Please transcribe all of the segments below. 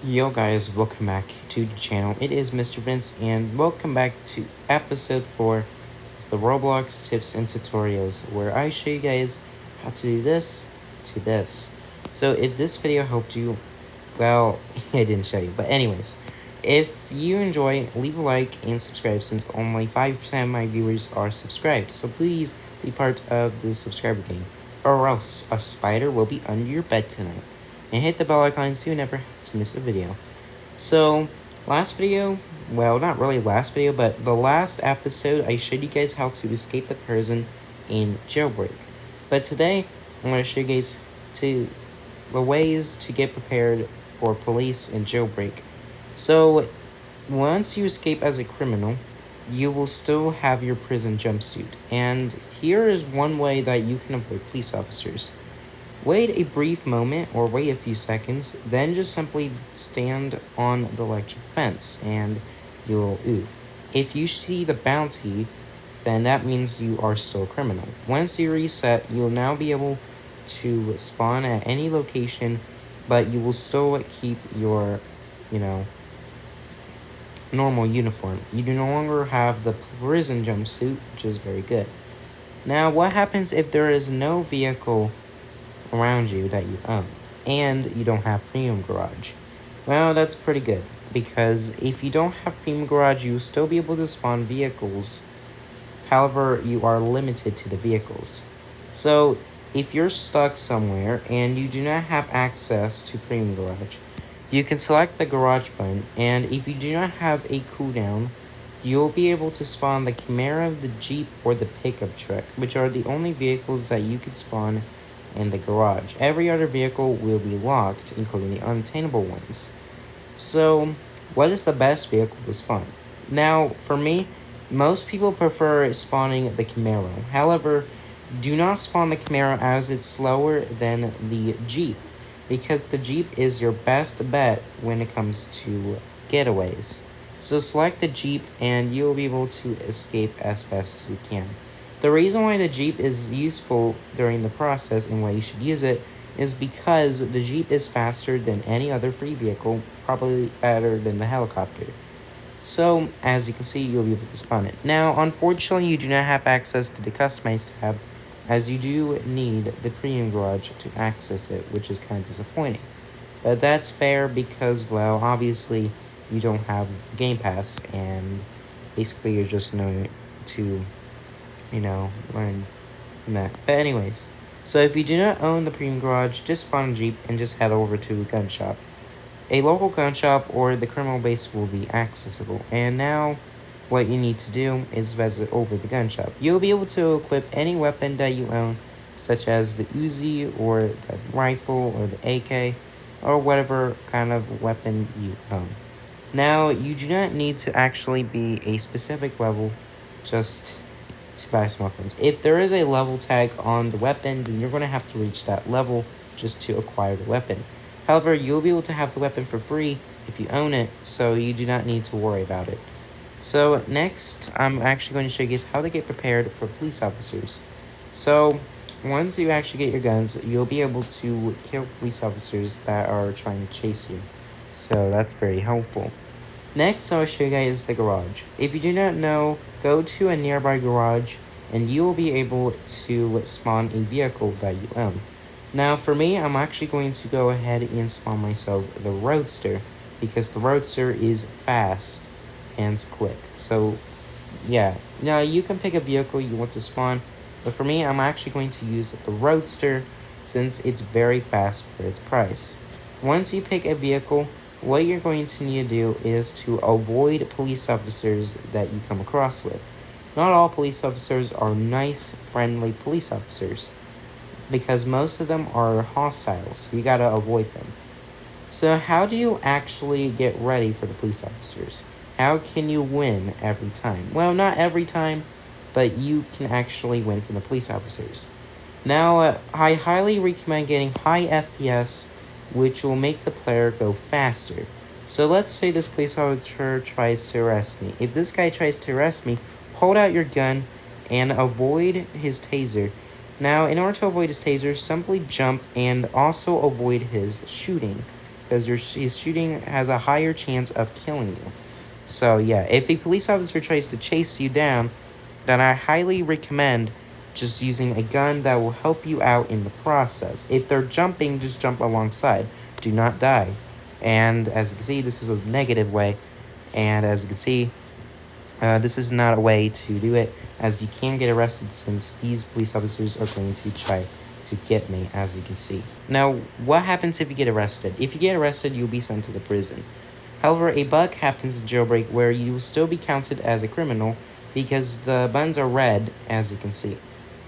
Yo guys, welcome back to the channel. It is Mr. Vince and welcome back to episode 4 of the Roblox tips and tutorials where I show you guys how to do this to this. So if this video helped you, well, I didn't show you, but anyways, if you enjoy, leave a like and subscribe since only 5% of my viewers are subscribed. So please be part of the subscriber game or else a spider will be under your bed tonight. And hit the bell icon so you never have to miss a video. So, last video, well, not really last video, but the last episode, I showed you guys how to escape the prison in Jailbreak. But today, I'm going to show you guys the ways to get prepared for police in Jailbreak. So, once you escape as a criminal, you will still have your prison jumpsuit. And here is one way that you can avoid police officers. Wait a brief moment or wait a few seconds, then just simply stand on the electric fence and you'll oof. If you see the bounty, then that means you are still a criminal. Once you reset, you'll now be able to spawn at any location, but you will still keep your, normal uniform. You do no longer have the prison jumpsuit, which is very good. Now, what happens if there is no vehicle around you that you own and you don't have premium garage? Well, that's pretty good because if you don't have premium garage, you'll still be able to spawn vehicles. However, you are limited to the vehicles. So if you're stuck somewhere and you do not have access to premium garage, you can select the garage button, and if you do not have a cooldown, you'll be able to spawn the Camaro, the Jeep, or the pickup truck, which are the only vehicles that you could spawn in the garage. Every other vehicle will be locked, including the unattainable ones. So, what is the best vehicle to spawn? Now, for me, most people prefer spawning the Camaro. However, do not spawn the Camaro as it's slower than the Jeep, because the Jeep is your best bet when it comes to getaways. So select the Jeep and you'll be able to escape as fast as you can. The reason why the Jeep is useful during the process and why you should use it is because the Jeep is faster than any other free vehicle, probably better than the helicopter. So, as you can see, you'll be able to spawn it. Now, unfortunately, you do not have access to the Customize tab, as you do need the Premium Garage to access it, which is kind of disappointing. But that's fair because, well, obviously, you don't have Game Pass, and basically you're just knowing to, learn from that. But anyways, so if you do not own the Premium Garage, just spawn a Jeep and just head over to a gun shop. A local gun shop or the criminal base will be accessible. And now, what you need to do is visit over the gun shop. You'll be able to equip any weapon that you own, such as the Uzi or the rifle or the AK or whatever kind of weapon you own. Now, you do not need to actually be a specific level just to buy some weapons. If there is a level tag on the weapon, then you're going to have to reach that level just to acquire the weapon. However, you'll be able to have the weapon for free if you own it, so you do not need to worry about it. So next, I'm actually going to show you guys how to get prepared for police officers. So once you actually get your guns, you'll be able to kill police officers that are trying to chase you. So that's very helpful. Next, I'll show you guys the garage. If you do not know, go to a nearby garage and you will be able to spawn a vehicle that you own. Now, for me, I'm actually going to go ahead and spawn myself the Roadster because the Roadster is fast and quick. So, yeah. Now, you can pick a vehicle you want to spawn, but for me, I'm actually going to use the Roadster since it's very fast for its price. Once you pick a vehicle, what you're going to need to do is to avoid police officers that you come across with. Not all police officers are nice, friendly police officers, because most of them are hostile, so you gotta avoid them. So how do you actually get ready for the police officers? How can you win every time? Well, not every time, but you can actually win from the police officers. Now, I highly recommend getting high FPS, which will make the player go faster. So let's say this police officer tries to arrest me. If this guy tries to arrest me, hold out your gun and avoid his taser. Now, in order to avoid his taser, simply jump and also avoid his shooting. because his shooting has a higher chance of killing you. So yeah, if a police officer tries to chase you down, then I highly recommend just using a gun that will help you out in the process. If they're jumping, just jump alongside. Do not die. And as you can see, this is a negative way. And as you can see, this is not a way to do it, as you can get arrested since these police officers are going to try to get me, as you can see. Now, what happens if you get arrested? If you get arrested, you'll be sent to the prison. However, a bug happens in Jailbreak where you will still be counted as a criminal because the buttons are red, as you can see.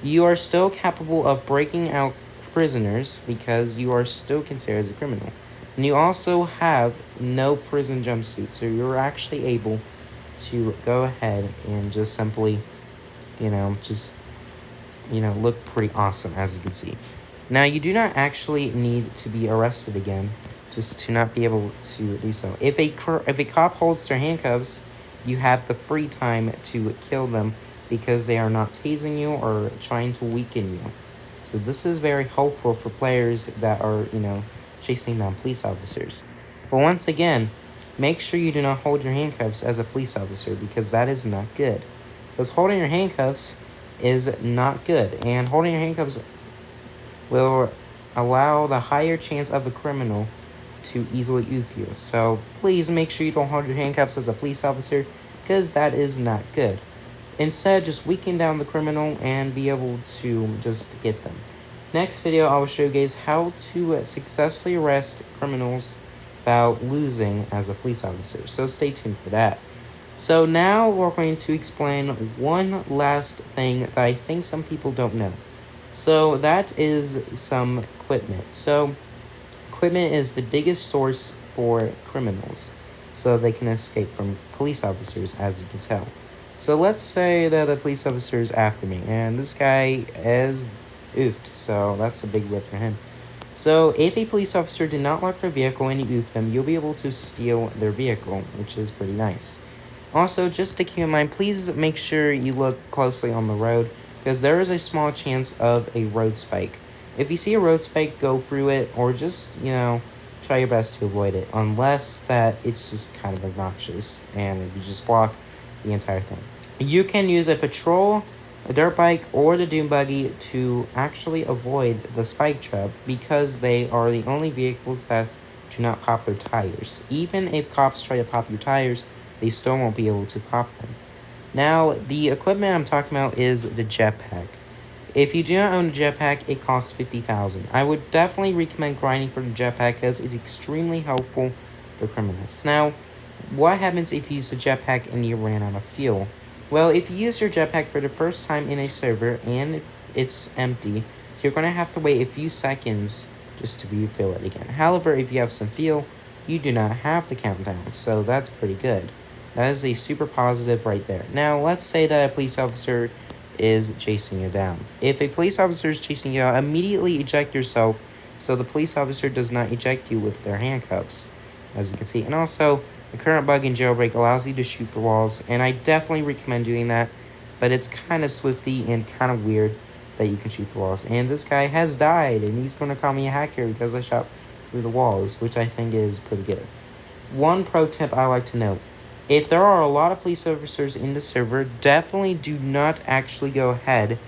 You are still capable of breaking out prisoners because you are still considered as a criminal. And you also have no prison jumpsuit, so you're actually able to go ahead and just simply, look pretty awesome, as you can see. Now, you do not actually need to be arrested again just to not be able to do so. If a cop holds their handcuffs, you have the free time to kill them because they are not tasing you or trying to weaken you. So this is very helpful for players that are, chasing down police officers. But once again, make sure you do not hold your handcuffs as a police officer because that is not good. Because holding your handcuffs is not good, and holding your handcuffs will allow the higher chance of a criminal to easily oof you. So please make sure you don't hold your handcuffs as a police officer because that is not good. Instead, just weaken down the criminal and be able to just get them. Next video, I will show you guys how to successfully arrest criminals without losing as a police officer. So stay tuned for that. So now we're going to explain one last thing that I think some people don't know. So that is some equipment. So equipment is the biggest source for criminals, so they can escape from police officers, as you can tell. So let's say that a police officer is after me, and this guy is oofed, so that's a big rip for him. So if a police officer did not lock their vehicle and you oof them, you'll be able to steal their vehicle, which is pretty nice. Also, just to keep in mind, please make sure you look closely on the road, because there is a small chance of a road spike. If you see a road spike, go through it, or just, try your best to avoid it, unless that it's just kind of obnoxious, and you just block the entire thing. You can use a patrol, a dirt bike, or the dune buggy to actually avoid the spike trap, because they are the only vehicles that do not pop their tires. Even if cops try to pop your tires, they still won't be able to pop them. Now, the equipment I'm talking about is the jetpack. If you do not own a jetpack, it costs $50,000. I would definitely recommend grinding for the jetpack because it's extremely helpful for criminals. Now, what happens if you use the jetpack and you ran out of fuel? Well, if you use your jetpack for the first time in a server and it's empty, you're going to have to wait a few seconds just to refill it again. However, if you have some fuel, you do not have the countdown, so that's pretty good. That is a super positive right there. Now, let's say that a police officer is chasing you down. If a police officer is chasing you down, immediately eject yourself so the police officer does not eject you with their handcuffs, as you can see. And also, the current bug in Jailbreak allows you to shoot for walls, and I definitely recommend doing that, but it's kind of swifty and kind of weird that you can shoot for walls. And this guy has died, and he's going to call me a hacker because I shot through the walls, which I think is pretty good. One pro tip I like to note: if there are a lot of police officers in the server, definitely do not actually go ahead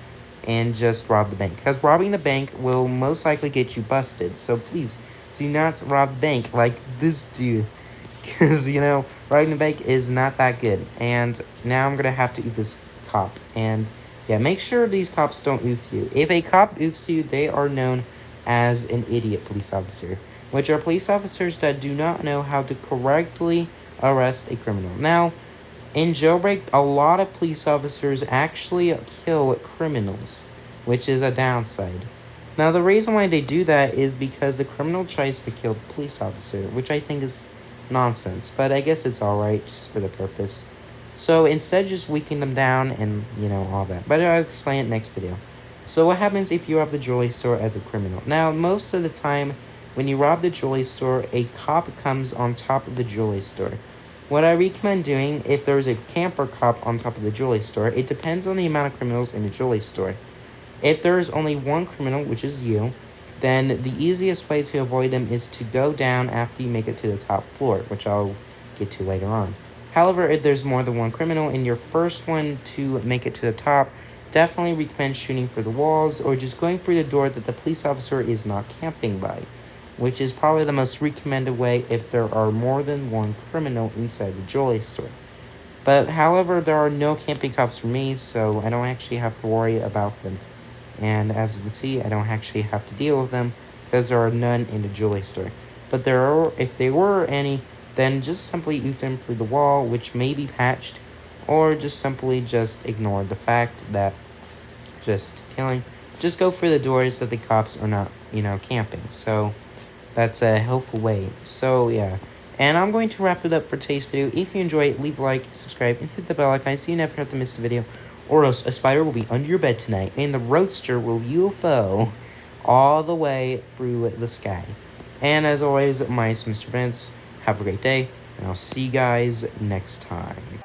and just rob the bank, because robbing the bank will most likely get you busted. So please do not rob the bank like this dude, because robbing the bank is not that good. And now I'm gonna have to oof this cop, and yeah, make sure these cops don't oof you. If a cop oofs you, they are known as an idiot police officer, which are police officers that do not know how to correctly arrest a criminal. Now, in Jailbreak, a lot of police officers actually kill criminals, which is a downside. Now, the reason why they do that is because the criminal tries to kill the police officer, which I think is nonsense, but I guess it's alright just for the purpose. So instead, just weaken them down and, all that. But I'll explain it next video. So what happens if you rob the jewelry store as a criminal? Now, most of the time, when you rob the jewelry store, a cop comes on top of the jewelry store. What I recommend doing, if there is a camper cop on top of the jewelry store, it depends on the amount of criminals in the jewelry store. If there is only one criminal, which is you, then the easiest way to avoid them is to go down after you make it to the top floor, which I'll get to later on. However, if there's more than one criminal and you're first one to make it to the top, definitely recommend shooting for the walls or just going through the door that the police officer is not camping by, which is probably the most recommended way if there are more than one criminal inside the jewelry store. But however, there are no camping cops for me, so I don't actually have to worry about them. And as you can see, I don't actually have to deal with them because there are none in the jewelry store. But there are, if there were any, then just simply eat them through the wall, which may be patched, or just simply just ignore the fact that just go through the doors that the cops are not, camping. So that's a helpful way. So yeah. And I'm going to wrap it up for today's video. If you enjoy it, leave a like, subscribe, and hit the bell icon so you never have to miss a video. Or else a spider will be under your bed tonight, and the roadster will UFO all the way through the sky. And as always, my name is Mr. Vince. Have a great day, and I'll see you guys next time.